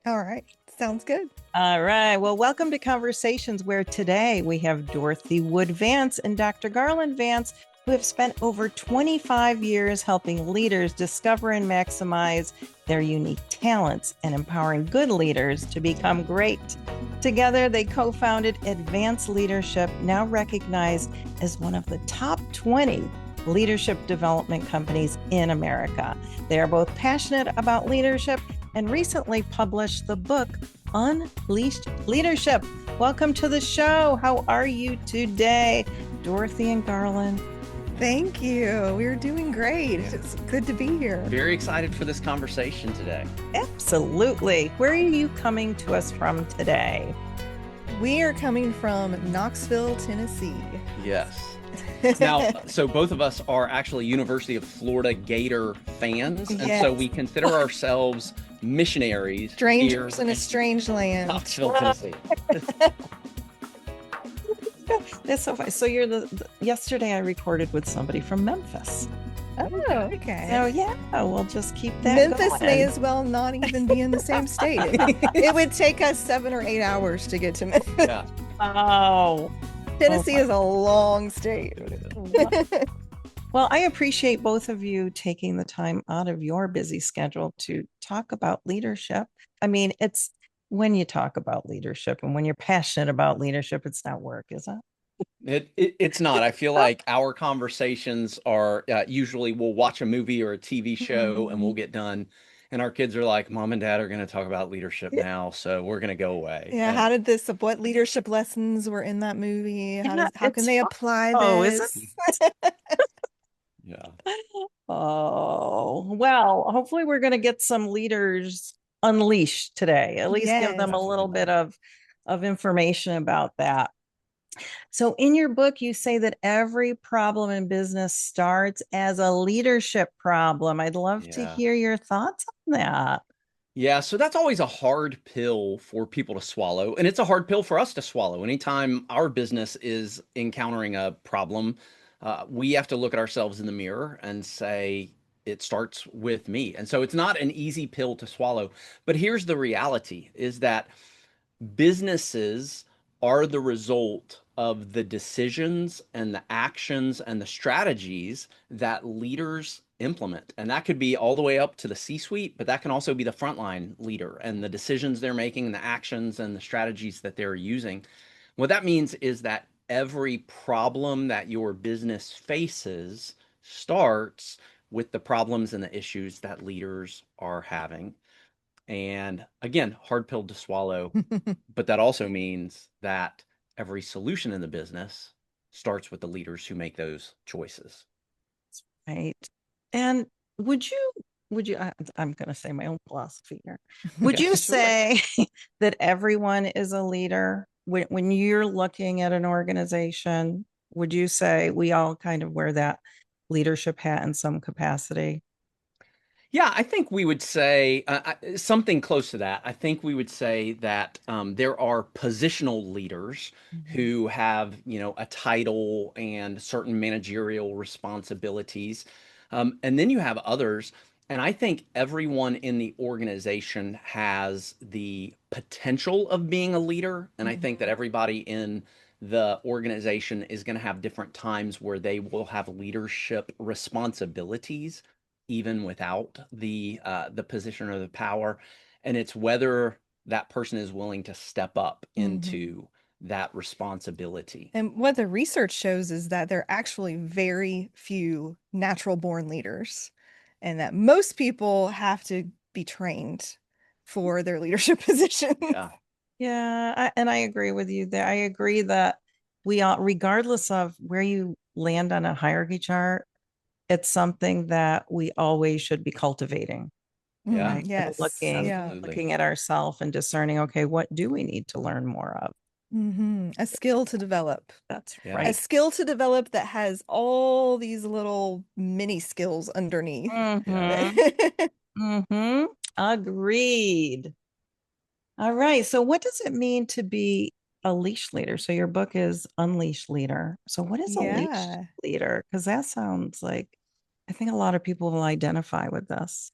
All right. Sounds good. All right. Well, welcome to Conversations, where today we have Dorothy Wood Vance and Dr. Garland Vance, who have spent over 25 years helping leaders discover and maximize their unique talents and empowering good leaders to become great. Together, they co-founded Advanced Leadership, now recognized as one of the top 20 leadership development companies in America. They are both passionate about leadership and recently published the book Unleashed Leadership. Welcome to the show. How are you today, Dorothy and Garland? Thank you. We're doing great. It's good to be here. Very excited for this conversation today. Absolutely. Where are you coming to us from today? We are coming from Knoxville, Tennessee. Yes. Now, so both of us are actually University of Florida Gator fans, and so we consider ourselves missionaries. Strangers in a strange land. Knoxville, Tennessee. That's so funny. So you're yesterday I recorded with somebody from Memphis. Oh, okay. So yeah, we'll just keep that Memphis going. may as well not even be in the same state. It would take us 7 or 8 hours to get to Memphis. Yeah. Oh. Tennessee is a long state. Well, I appreciate both of you taking the time out of your busy schedule to talk about leadership. I mean, it's when you talk about leadership and when you're passionate about leadership, it's not work, is it? It's not. I feel like our conversations are usually we'll watch a movie or a TV show and we'll get done. And our kids are like, Mom and Dad are going to talk about leadership now, so we're going to go away. Yeah, what leadership lessons were in that movie? How can they apply this? Is it? Yeah. Oh, well, hopefully we're going to get some leaders unleashed today. At least give them a little bit of information about that. So in your book, you say that every problem in business starts as a leadership problem. I'd love to hear your thoughts on that. Yeah, so that's always a hard pill for people to swallow. And it's a hard pill for us to swallow. Anytime our business is encountering a problem, we have to look at ourselves in the mirror and say, it starts with me. And so it's not an easy pill to swallow. But here's the reality is that businesses are the result of the decisions and the actions and the strategies that leaders implement. And that could be all the way up to the C-suite, but that can also be the frontline leader and the decisions they're making and the actions and the strategies that they're using. What that means is that every problem that your business faces starts with the problems and the issues that leaders are having. And again, hard pill to swallow, but that also means that every solution in the business starts with the leaders who make those choices. Right. And would you, I'm going to say my own philosophy here. Would you say that everyone is a leader? When you're looking at an organization, would you say we all kind of wear that leadership hat in some capacity? Yeah, I think we would say something close to that. I think we would say that there are positional leaders who have, a title and certain managerial responsibilities. And then you have others. And I think everyone in the organization has the potential of being a leader. And I think that everybody in the organization is going to have different times where they will have leadership responsibilities even without the position or the power. And it's whether that person is willing to step up into that responsibility. And what the research shows is that there are actually very few natural born leaders, and that most people have to be trained for their leadership positions. Yeah, and I agree with you there. I agree that we all, regardless of where you land on a hierarchy chart, it's something that we always should be cultivating. Yeah. Right? Yes. Looking at ourselves and discerning, okay, what do we need to learn more of? A skill to develop. That's right. A skill to develop that has all these little mini skills underneath. Agreed. All right. So what does it mean to be a leash leader? So your book is Unleash Leader. So what is a leash leader? Because that sounds like, I think a lot of people will identify with this.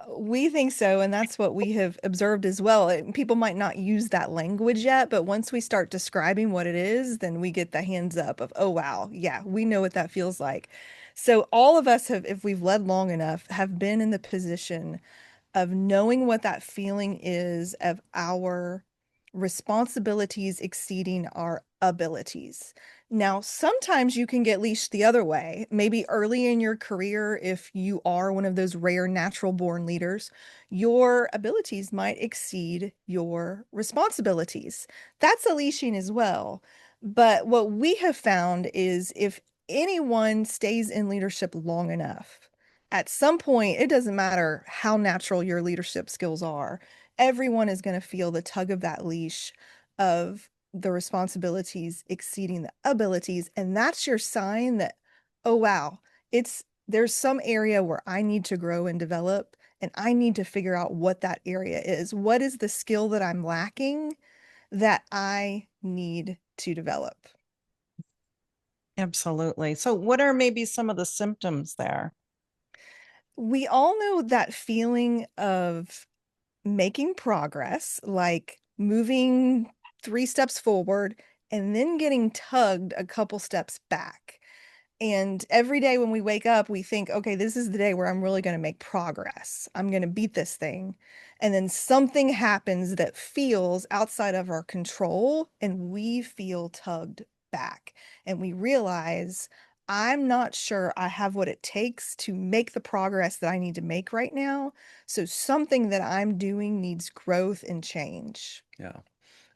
We think so, and that's what we have observed as well. People might not use that language yet, but once we start describing what it is, then we get the hands up of, oh, wow, yeah, we know what that feels like. So all of us have, if we've led long enough, have been in the position of knowing what that feeling is of our responsibilities exceeding our abilities. Now, sometimes you can get leashed the other way. Maybe early in your career, if you are one of those rare natural born leaders, your abilities might exceed your responsibilities. That's a leashing as well. But what we have found is if anyone stays in leadership long enough, at some point, it doesn't matter how natural your leadership skills are, everyone is going to feel the tug of that leash of the responsibilities exceeding the abilities. And that's your sign that, oh, wow, there's some area where I need to grow and develop, and I need to figure out what that area is. What is the skill that I'm lacking that I need to develop? Absolutely. So, what are maybe some of the symptoms there? We all know that feeling of making progress, like moving 3 steps forward and then getting tugged a couple steps back. And every day when we wake up, we think, okay, this is the day where I'm really going to make progress. I'm going to beat this thing. And then something happens that feels outside of our control, and we feel tugged back. And we realize, I'm not sure I have what it takes to make the progress that I need to make right now. So something that I'm doing needs growth and change. Yeah.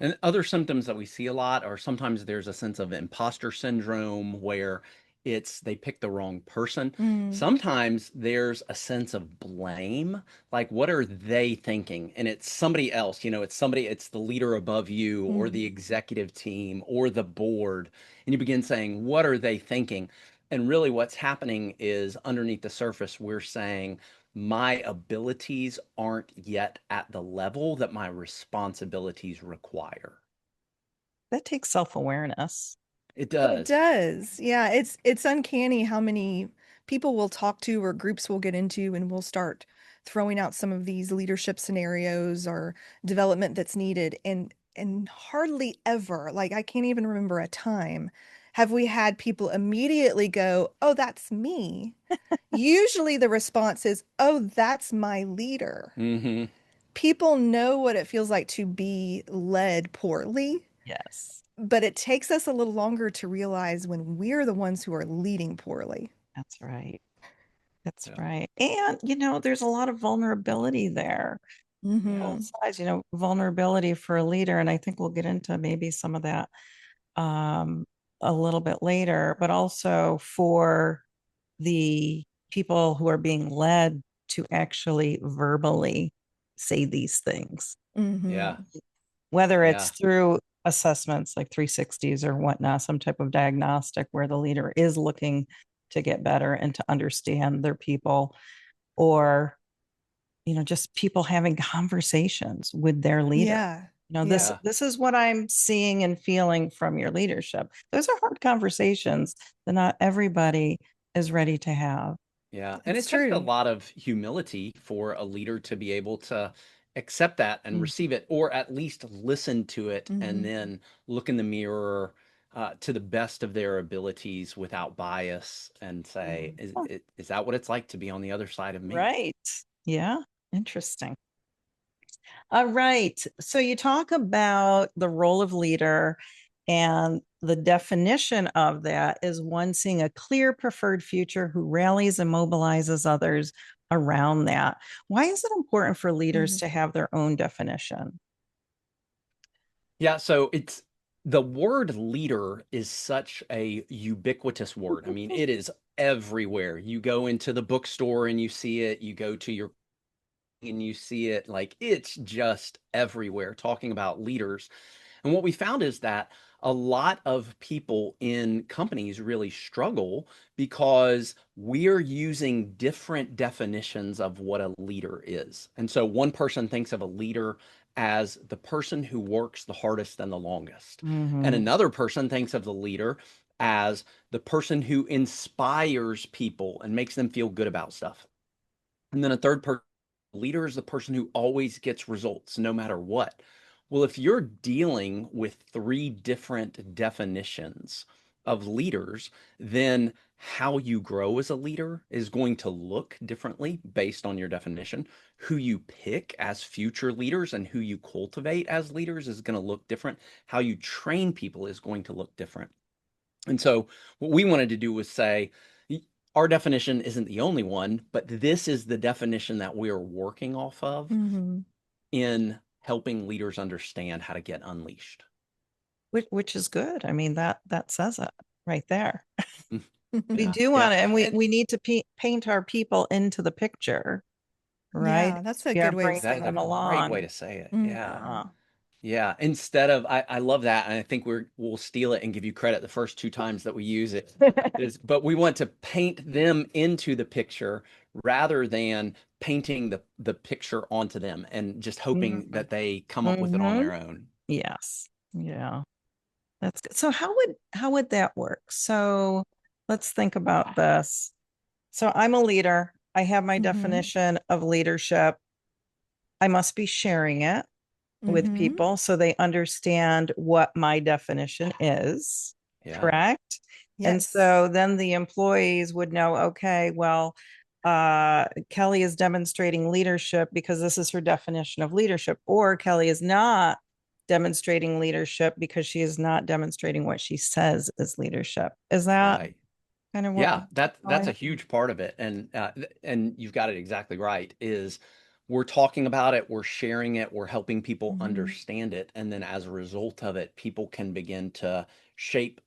And other symptoms that we see a lot are sometimes there's a sense of imposter syndrome where it's they pick the wrong person. Mm, Sometimes there's a sense of blame, like what are they thinking? And it's somebody else, it's somebody, it's the leader above you or the mhm. executive team or the board. And you begin saying, what are they thinking? And really what's happening is underneath the surface, we're saying, my abilities aren't yet at the level that my responsibilities require. That takes self awareness. It It does. does. Yeah, it's uncanny how many people we'll talk to or groups we'll get into, and we'll start throwing out some of these leadership scenarios or development that's needed, and hardly ever, like I can't even remember a time, have we had people immediately go, "Oh, that's me." Usually the response is, "Oh, that's my leader." Hmm. People know what it feels like to be led poorly, Yes, but it takes us a little longer to realize when we're the ones who are leading poorly. that's right. That's Yeah. right. And, there's a lot of vulnerability there. Both Hmm. sides, vulnerability for a leader. And I think we'll get into maybe some of that um, a little bit later, but also for the people who are being led to actually verbally say these things, Yeah. Hmm. whether it's Yeah. through assessments like 360s or whatnot, some type of diagnostic where the leader is looking to get better and to understand their people, or just people having conversations with their leader. Yeah. This Yeah. Yeah. this is what I'm seeing and feeling from your leadership. Those are hard conversations that not everybody is ready to have. Yeah. And It's it takes a true. lot of humility for a leader to be able to accept that and Mm. receive it, or at least listen to it and Hmm. then look in the mirror to the best of their abilities without bias and say, Oh, is that what it's like to be on the other side of me? right. Yeah. Interesting. All right. So you talk about the role of leader, and the definition of that is one seeing a clear preferred future who rallies and mobilizes others around that. Why is it important for leaders Hmm. to have their own definition? Yeah, so it's the word leader is such a ubiquitous word. I mean, it is everywhere. You go into the bookstore and you see it, you go to your and you see it, like it's just everywhere talking about leaders. And what we found is that a lot of people in companies really struggle because we're using different definitions of what a leader is. And so one person thinks of a leader as the person who works the hardest and the longest. And Hmm. another person thinks of the leader as the person who inspires people and makes them feel good about stuff. And then a third person leader is the person who always gets results no matter what. Well, if you're dealing with three different definitions of leaders, then how you grow as a leader is going to look differently based on your definition. Who you pick as future leaders and who you cultivate as leaders is going to look different. How you train people is going to look different. And so, what we wanted to do was say, our definition isn't the only one, but this is the definition that we're working off of Mhm. in helping leaders understand how to get unleashed. Which is good. I mean, that says it right there. We Yeah, do yeah, want to, and we and we need to paint our people into the picture, right? Yeah, that's a We are good way of bringing that is a saying them it. great way along. to say it. Yeah. Mhm. Uh, Yeah, instead of I love that, and I think we'll steal it and give you credit the first two times that we use it. But we want to paint them into the picture rather than painting the picture onto them and just hoping mhm, that they come up with it on mhm. their own. Yes. Yeah. That's good. So how would that work? So let's think about this. So I'm a leader. I have my Mhm. definition of leadership. I must be sharing it with Mhm. people so they understand what my definition is, Yeah, correct? And Yes. so then the employees would know, okay, well, Kelly is demonstrating leadership because this is her definition of leadership, or Kelly is not demonstrating leadership because she is not demonstrating what she says is leadership. Is that right. kind of what Yeah, we're that's a calling? huge part of it, and you've got it exactly right. Is we're talking about it, we're sharing it, we're helping people Mhm. understand it, and then as a result of it, people can begin to shape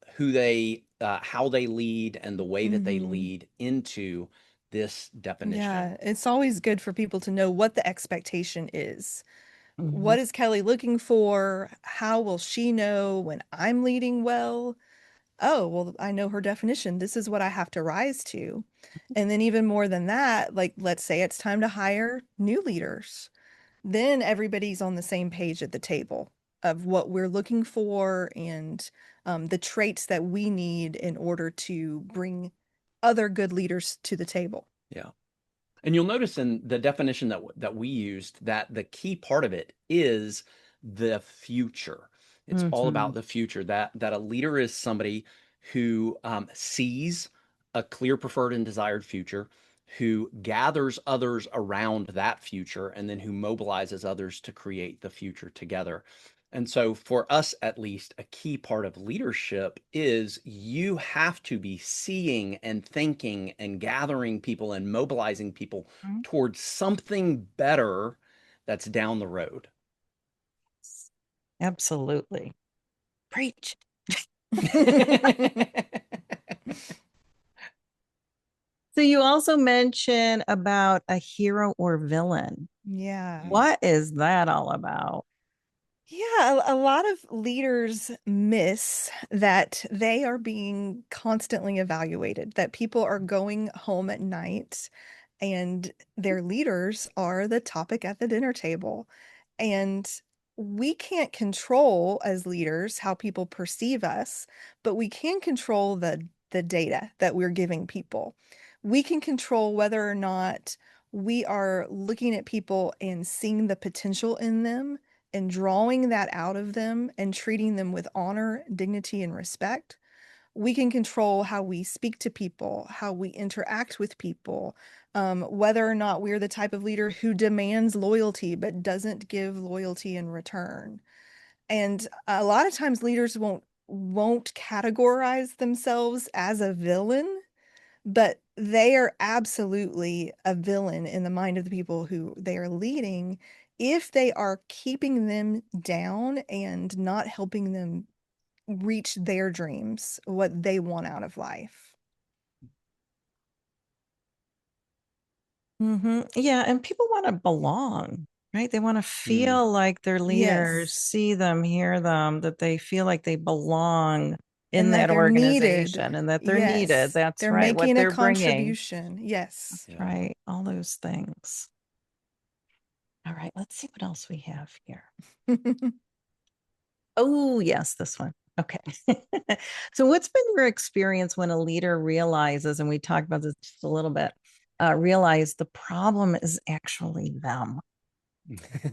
how they lead, and the way that they Mhm. lead into this definition. Yeah, it's always good for people to know what the expectation is. Mhm. What is Kelly looking for? How will she know when I'm leading well? Oh, well, I know her definition. This is what I have to rise to. And then even more than that, like let's say it's time to hire new leaders. Then everybody's on the same page at the table of what we're looking for and the traits that we need in order to bring other good leaders to the table. Yeah. And you'll notice in the definition that we used that the key part of it is the future. It's all about Mhm. the future. That a leader is somebody who sees a clear, preferred, and desired future, who gathers others around that future, and then who mobilizes others to create the future together. And so, for us at least, a key part of leadership is you have to be seeing and thinking and gathering people and mobilizing people towards something better that's down the road. Absolutely. Preach. So you also mentioned about a hero or villain. Yeah. Mm, What is that all about? Yeah, a lot of leaders miss that they are being constantly evaluated, that people are going home at night and their leaders are the topic at the dinner table. And we can't control as leaders how people perceive us, but we can control the data that we're giving people. We can control whether or not we are looking at people and seeing the potential in them and drawing that out of them and treating them with honor, dignity, and respect. We can control how we speak to people, how we interact with people, whether or not we're the type of leader who demands loyalty but doesn't give loyalty in return. And a lot of times leaders won't categorize themselves as a villain, but they are absolutely a villain in the mind of the people who they are leading if they are keeping them down and not helping them reach their dreams, what they want out of life. Yeah, and people want to belong, right? They want to mm, feel like their leaders Yes. see them, hear them, that they feel like they belong in And that that they're needed. organization and that they're needed. Yes. That's They're right, what making a they're bringing. contribution. Yes. That's yeah. right, all those things. All right, let's see what else we have here. Oh, yes, this one. Okay. So, what's been your experience when a leader realizes, and we talked about this just a little bit, realize the problem is actually them.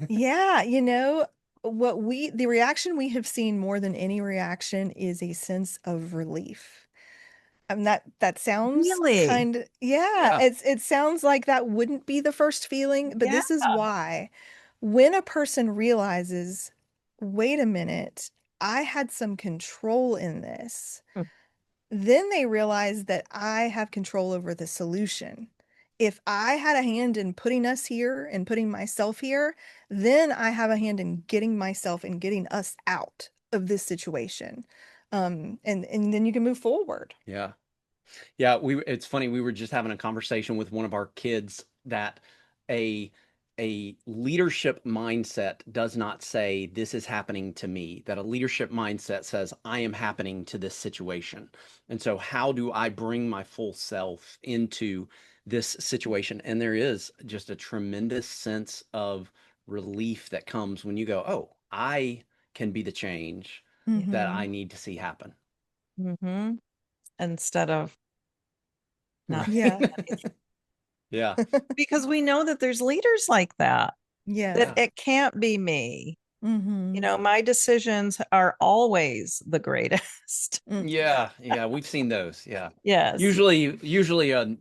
Yeah, the reaction we have seen more than any reaction is a sense of relief. That sounds Really? yeah, Yeah. it sounds like that wouldn't be the first feeling, but Yeah. this is why. When a person realizes, wait a minute, I had some control in this, then they realize that I have control over the solution. If I had a hand in putting us here and putting myself here, then I have a hand in getting myself and getting us out of this situation. And then you can move forward. Yeah. Yeah, it's funny, we were just having a conversation with one of our kids that a a leadership mindset does not say this is happening to me, that a leadership mindset says I am happening to this situation. And so how do I bring my full self into this situation? And there is just a tremendous sense of relief that comes when you go, "Oh, I can be the change that I Hmm. need to see happen." Mm-hmm. Instead of not doing Yeah. Right. anything. Yeah. Because we know that there's leaders like that, that Yes. Yeah. it can't be me. Hmm. My decisions are always the greatest. Mm. Yeah, yeah, we've seen those. Yeah. Yes. Usually a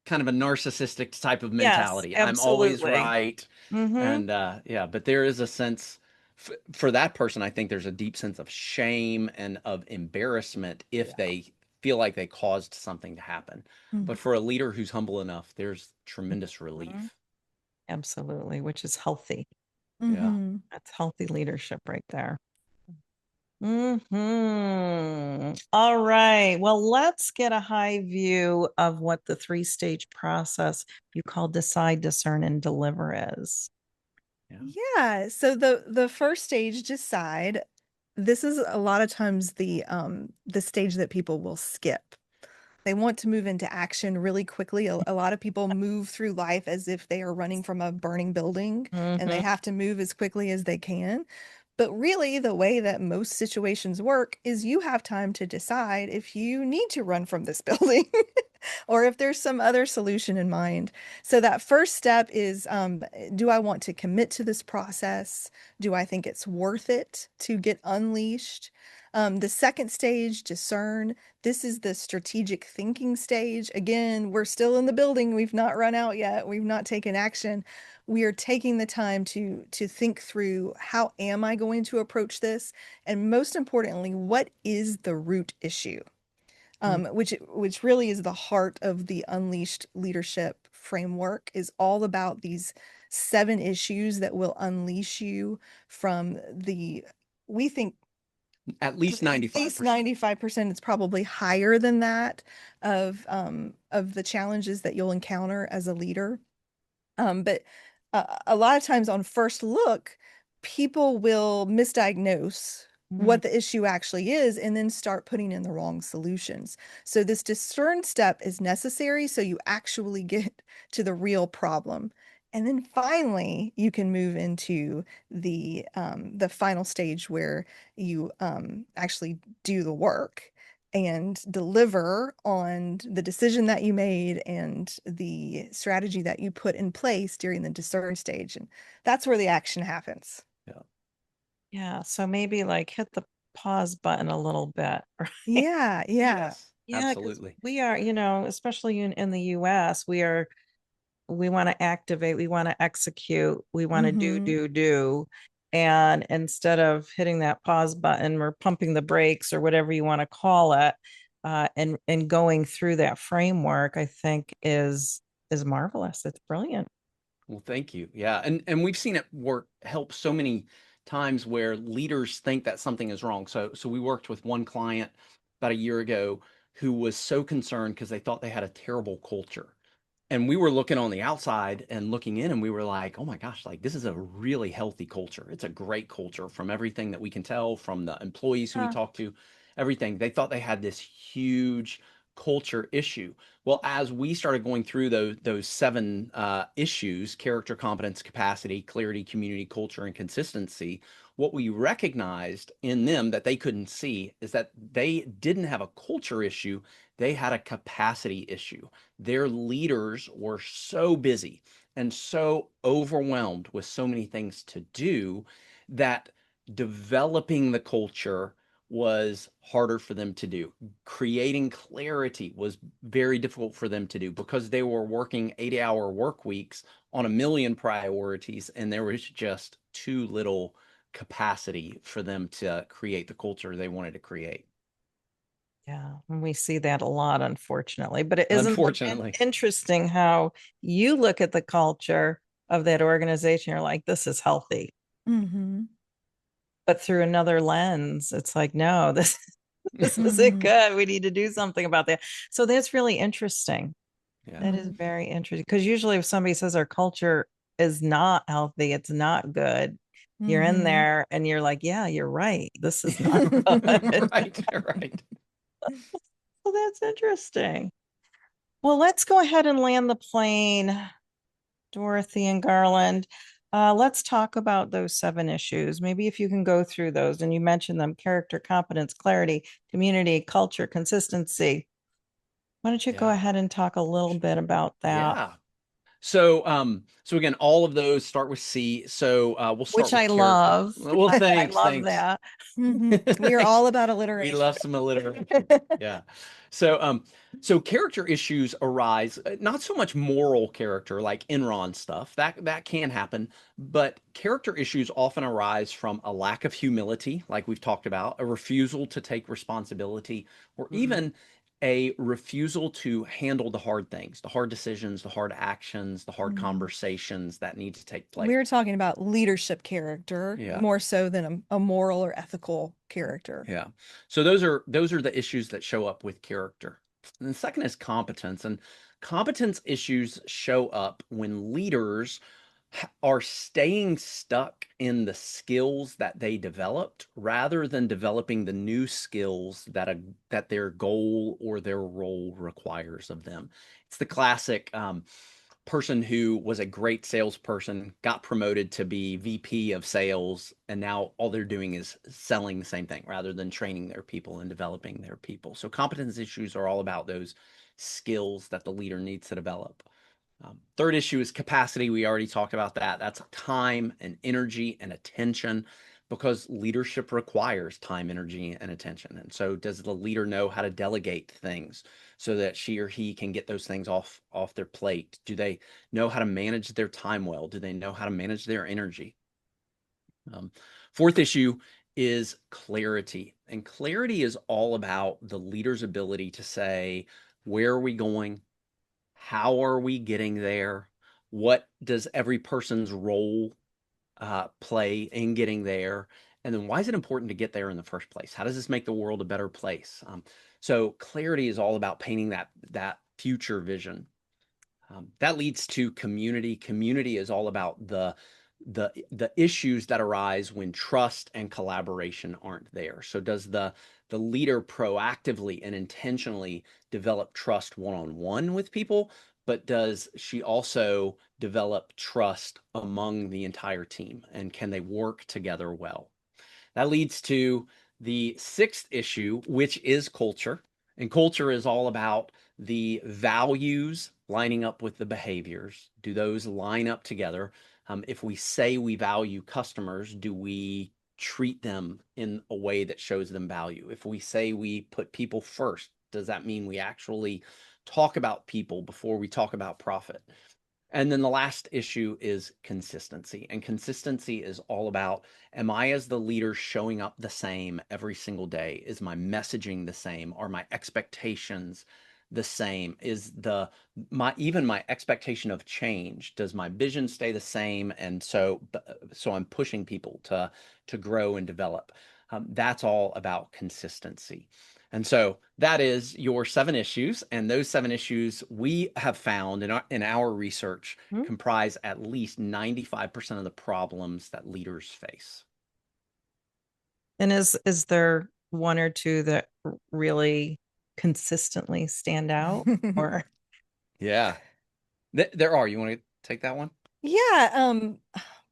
kind of a narcissistic type of Yes, mentality. I'm always absolutely. right. Mm-hmm. And yeah, but there is a sense for that person, I think there's a deep sense of shame and of embarrassment if Yeah. they feel like they caused something to happen. Mhm. But for a leader who's humble enough, there's tremendous Mhm. relief. Absolutely, which is healthy. Yeah. Mhm. That's healthy leadership right there. All right. Well, let's get a high view of what the three-stage process you call decide, discern, and deliver is. Yeah. Yeah. So the first stage, decide. This is a lot of times the stage that people will skip. They want to move into action really quickly. A lot of people move through life as if they are running from a burning building and they Mm-hmm. have to move as quickly as they can. But really, the way that most situations work is you have time to decide if you need to run from this building or if there's some other solution in mind. So that first step is, do I want to commit to this process? Do I think it's worth it to get unleashed? The second stage, discern. This is the strategic thinking stage. Again, we're still in the building. We've not run out yet. We've not taken action. We are taking the time to think through, how am I going to approach this? And most importantly, what is the root issue? Which really is the heart of the Unleashed leadership framework, is all about these 7 issues that will unleash you from we think At least at least 95%. 95%, it's probably higher than that, of the challenges that you'll encounter as a leader. But a lot of times on first look, people will misdiagnose Mm-hmm. what the issue actually is and then start putting in the wrong solutions. So this discern step is necessary so you actually get to the real problem. And then finally, you can move into the final stage where you actually do the work and deliver on the decision that you made and the strategy that you put in place during the discern stage. And that's where the action happens. Yeah. Yeah. So maybe like hit the pause button a little bit. Right? Yeah, yeah. Yes, Yeah, because absolutely. we are, especially in the US, we want to activate, we want to execute, we want to do, Mm-hmm. do, do. And instead of hitting that pause button or pumping the brakes or whatever you want to call it, and going through that framework, I think is marvelous. It's brilliant. Well, thank you. Yeah, and we've seen it work help so many times where leaders think that something is wrong. So we worked with one client about a year ago who was so concerned because they thought they had a terrible culture. And we were looking on the outside and looking in and we were like, "Oh my gosh, like this is a really healthy culture. It's a great culture from everything that we can tell from the employees who we Yeah. talked to, everything." They thought they had this huge culture issue. Well, as we started going through those seven issues: character, competence, capacity, clarity, community, culture, and consistency, what we recognized in them that they couldn't see is that they didn't have a culture issue, they had a capacity issue. Their leaders were so busy and so overwhelmed with so many things to do that developing the culture was harder for them to do. Creating clarity was very difficult for them to do because they were working 80-hour work weeks on a million priorities, and there was just too little capacity for them to create the culture they wanted to create. Yeah, and we see that a lot, unfortunately. But it isn't that Unfortunately. interesting how you look at the culture of that organization? You're like, this is healthy. Mm-hmm. But through another lens, it's like, no, this isn't Mm-hmm. good. We need to do something about that. So that's really interesting. Yeah. That is very interesting. Because usually if somebody says our culture is not healthy, it's not good, you're in Mm-hmm. there and you're like, yeah, you're right. This is not good. Right, right. So that's interesting. Well, let's go ahead and land the plane, Dorothy and Garland. Let's talk about those seven issues. Maybe if you can go through those, and you mentioned them: character, competence, clarity, community, culture, consistency. Why don't you go Yeah. ahead and talk a little bit about that? Yeah. So again, all of those start with C. So we'll start Which with I character. love. Well, I thanks, love thanks. that. Mm-hmm. We are all Thanks. about We alliteration. love some alliteration. Yeah. So so character issues arise, not so much moral character like Enron stuff. That can happen, but character issues often arise from a lack of humility, like we've talked about, a refusal to take responsibility, or Mhm. even a refusal to handle the hard things, the hard decisions, the hard actions, the hard Mm. conversations that need to take place. We're talking about leadership character Yeah. more so than a moral or ethical character. Yeah. So those are the issues that show up with character. And the second is competence. And competence issues show up when leaders are staying stuck in the skills that they developed rather than developing the new skills that their goal or their role requires of them. It's the classic person who was a great salesperson, got promoted to be VP of sales, and now all they're doing is selling the same thing rather than training their people and developing their people. So competence issues are all about those skills that the leader needs to develop. Third issue is capacity. We already talked about that. That's time and energy and attention, because leadership requires time, energy, and attention. And so, does the leader know how to delegate things so that she or he can get those things off their plate? Do they know how to manage their time well? Do they know how to manage their energy? Um, Fourth issue is clarity. And clarity is all about the leader's ability to say, where are we going? How are we getting there? What does every person's role play in getting there? And then why is it important to get there in the first place? How does this make the world a better place? So clarity is all about painting that future vision. That leads to community. Community is all about the issues that arise when trust and collaboration aren't there. So does the leader proactively and intentionally develop trust one-on-one with people, but does she also develop trust among the entire team? And can they work together well? That leads to the sixth issue, which is culture. And culture is all about the values lining up with the behaviors. Do those line up together? If we say we value customers, do we treat them in a way that shows them value? If we say we put people first, does that mean we actually talk about people before we talk about profit? And then the last issue is consistency. And consistency is all about, am I as the leader showing up the same every single day? Is my messaging the same? Are my expectations the same? Is even my expectation of change, does my vision stay the same? And so I'm pushing people to grow and develop. That's all about consistency. And so that is your seven issues. And those seven issues we have found in our research Hmm? comprise at least 95% of the problems that leaders face. And is there one or two that really consistently stand out? Or Yeah. There are. You want to take that one? Yeah,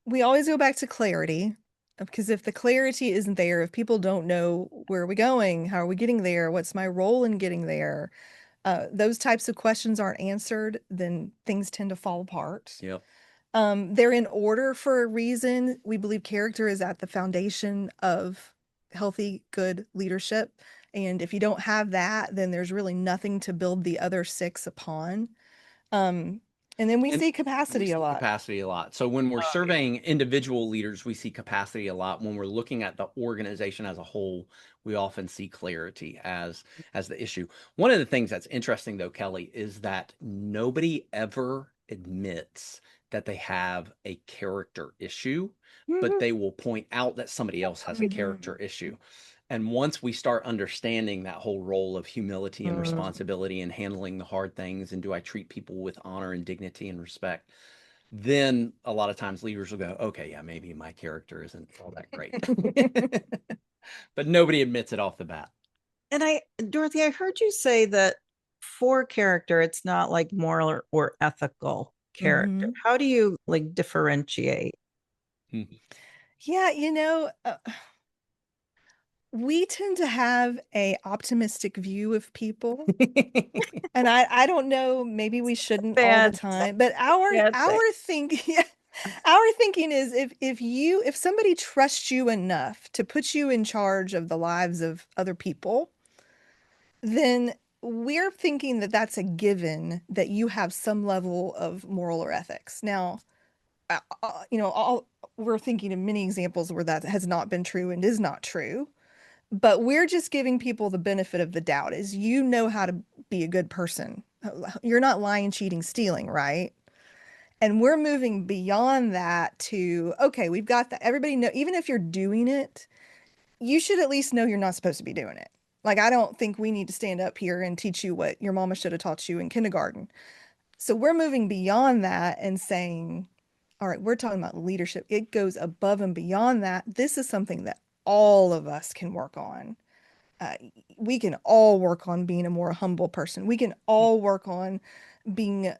we always go back to clarity because if the clarity isn't there, if people don't know where are we going, how are we getting there, what's my role in getting there, those types of questions aren't answered, then things tend to fall apart. Yep. They're in order for a reason. We believe character is at the foundation of healthy, good leadership. And if you don't have that, then there's really nothing to build the other six upon. Um, and then we And see we capacity a see lot. capacity a lot. So when we're oh, yeah. surveying individual leaders, we see capacity a lot. When we're looking at the organization as a whole, we often see clarity as the issue. One of the things that's interesting though, Kelly, is that nobody ever admits that they have a character issue, but Mhm. they will point out that somebody else has a character Mhm. issue. And once we start understanding that whole role of humility and Mm. responsibility and handling the hard things, and do I treat people with honor and dignity and respect, then a lot of times leaders will go, okay, yeah, maybe my character isn't all that great. But nobody admits it off the bat. And Dorothy, I heard you say that for character, it's not like moral or ethical character. Mhm. How do you like differentiate? Mhm. Yeah, we tend to have a optimistic view of people. And I don't know, maybe we shouldn't all the Bad, time, but our bad thing. our thinking our thinking is if somebody trusts you enough to put you in charge of the lives of other people, then we're thinking that that's a given that you have some level of moral or ethics. Now, all we're thinking of many examples where that has not been true and is not true. But we're just giving people the benefit of the doubt is you know how to be a good person. You're not lying, cheating, stealing, right? And we're moving beyond that to, okay, we've got that. Everybody know, even if you're doing it, you should at least know you're not supposed to be doing it. Like, I don't think we need to stand up here and teach you what your mama should have taught you in kindergarten. So we're moving beyond that and saying, all right, we're talking about leadership. It goes above and beyond that. This is something that all of us can work on. uh, we can all work on being a more humble person. We can all work on being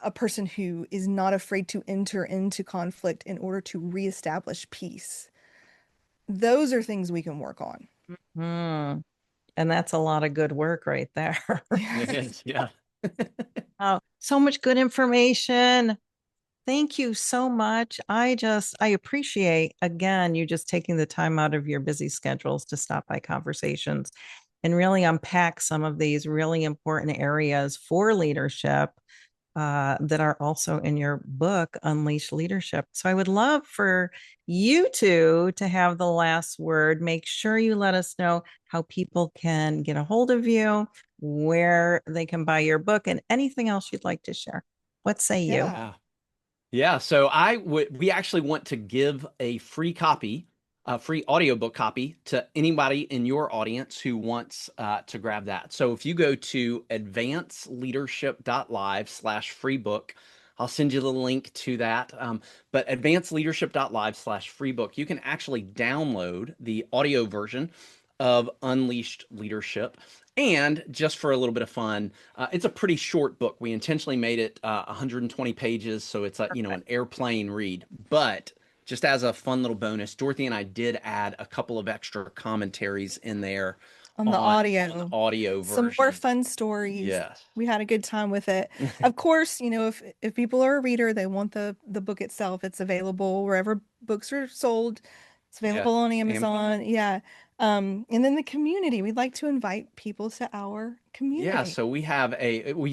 a person who is not afraid to enter into conflict in order to reestablish peace. Those are things we can work on. Hmm. And that's a lot of good work right there. It is, yeah. Oh, so much good information. Thank you so much. I appreciate again you just taking the time out of your busy schedules to stop by conversations and really unpack some of these really important areas for leadership that are also in your book, Unleash Leadership. So I would love for you two to have the last word. Make sure you let us know how people can get a hold of you, where they can buy your book, and anything else you'd like to share. What say you? Yeah. Yeah. Yeah, so we actually want to give a free copy, a free audiobook copy to anybody in your audience who wants to grab that. So if you go to advanceleadership.live/free book, I'll send you the link to that. But advanceleadership.live/free book, you can actually download the audio version of Unleashed Leadership. And just for a little bit of fun, it's a pretty short book. We intentionally made it 120 pages, so it's an airplane read. But just as a fun little bonus, Dorothy and I did add a couple of extra commentaries in there On the on the audio, audio some more version. fun stories. Yes. We had a good time with it. Of course, if people are a reader, they want the book itself. It's available wherever books are sold. It's Yeah. available on Amazon. Amazon. Yeah. And then the community. We'd like to invite people to our Yeah, community. so we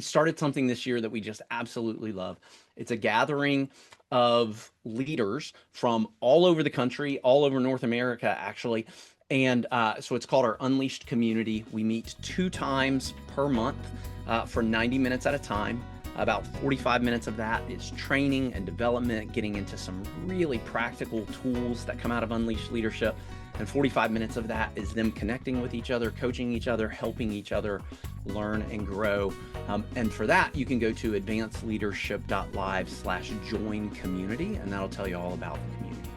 started something this year that we just absolutely love. It's a gathering of leaders from all over the country, all over North America, actually. And so it's called our Unleashed Community. We meet 2 times per month for 90 minutes at a time. About 45 minutes of that is training and development, getting into some really practical tools that come out of Unleashed Leadership. And 45 minutes of that is them connecting with each other, coaching each other, helping each other learn and grow. And for that, you can go to advanceleadership.live/join community, and that'll tell you all about the community.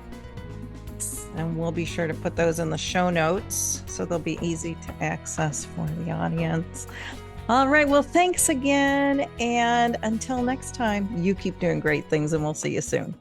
And we'll be sure to put those in the show notes so they'll be easy to access for the audience. All right. Well, thanks again. And until next time, you keep doing great things and we'll see you soon.